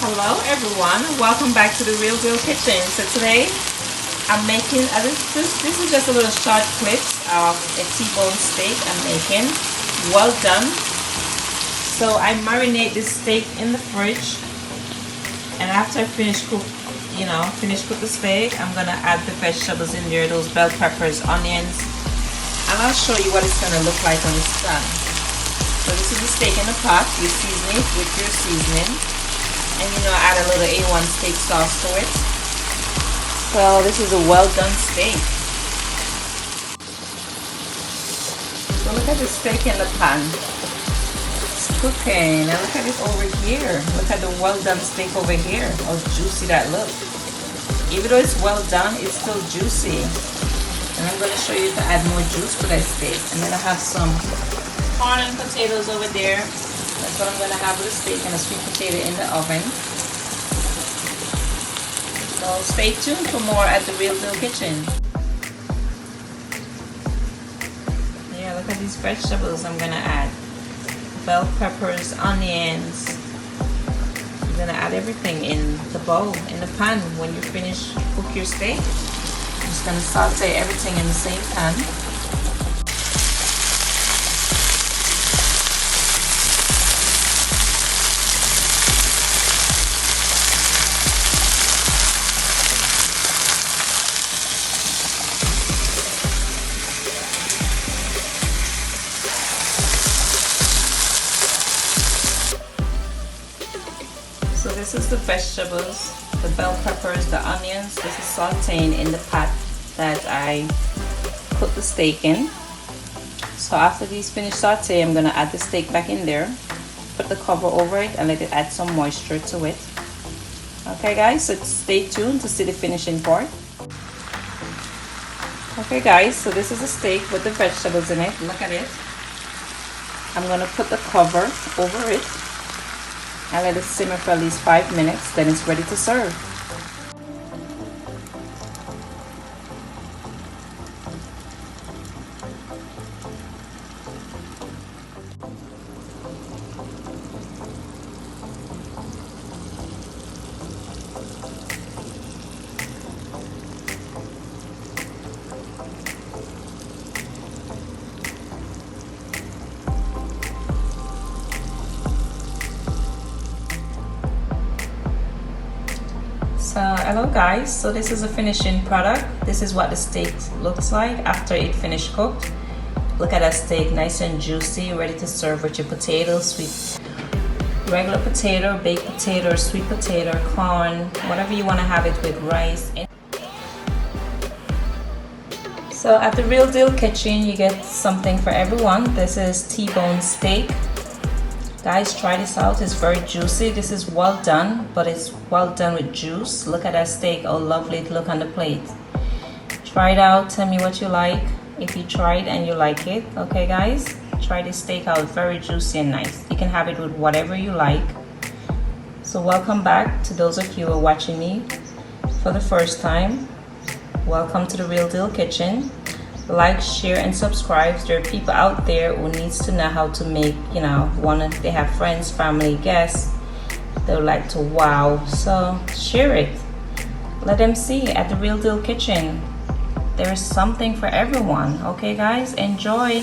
Hello everyone, welcome back to the Real Deal Kitchen. So today I'm making this is just a little short clips of a T-bone steak I'm making. Well done. So I marinate this steak in the fridge, and after I finish cook the steak, I'm gonna add the vegetables in there, those bell peppers, onions, and I'll show you what it's gonna look like when it's done. So this is the steak in the pot. You season it with your seasoning. And add a little A1 steak sauce to it. So this is a well done steak. So look at the steak in the pan. It's cooking. And look at it over here. Look at the well done steak over here. How juicy that looks. Even though it's well done, it's still juicy. And I'm going to show you to add more juice to that steak. And then I have some corn and potatoes over there. That's what I'm going to have with the steak, and a sweet potato in the oven. So stay tuned for more at the Real Deal Kitchen. Yeah, look at these vegetables I'm going to add. Bell peppers, onions. I'm going to add everything in the bowl, in the pan. When you finish cook your steak, I'm just going to saute everything in the same pan. So this is the vegetables, the bell peppers, the onions. This is sauteing in the pot that I put the steak in. So after these finish saute, I'm going to add the steak back in there, put the cover over it, and let it add some moisture to it. Okay guys, so stay tuned to see the finishing part. Okay guys, so this is a steak with the vegetables in it. Look at it. I'm going to put the cover over it and let it simmer for at least 5 minutes. Then it's ready to serve. So hello guys, so this is a finishing product. This is what the steak looks like after it finished cooked. Look at that steak, nice and juicy, ready to serve with your potatoes, regular potato, baked potato, sweet potato, corn, whatever you want to have it with, rice. So at the Real Deal Kitchen, you get something for everyone. This is T-bone steak. Guys, try this out. It's very juicy. This is well done, but it's well done with juice. Look at that steak. How lovely it looks on the plate. Try it out. Tell me what you like. If you tried and you like it. Okay, guys? Try this steak out. Very juicy and nice. You can have it with whatever you like. So welcome back to those of you who are watching me for the first time. Welcome to the Real Deal Kitchen. Like, share, and subscribe. There are people out there who needs to know how to make, they have friends, family, guests. They would like to wow. So share it. Let them see at the Real Deal Kitchen. There is something for everyone. Okay, guys? Enjoy.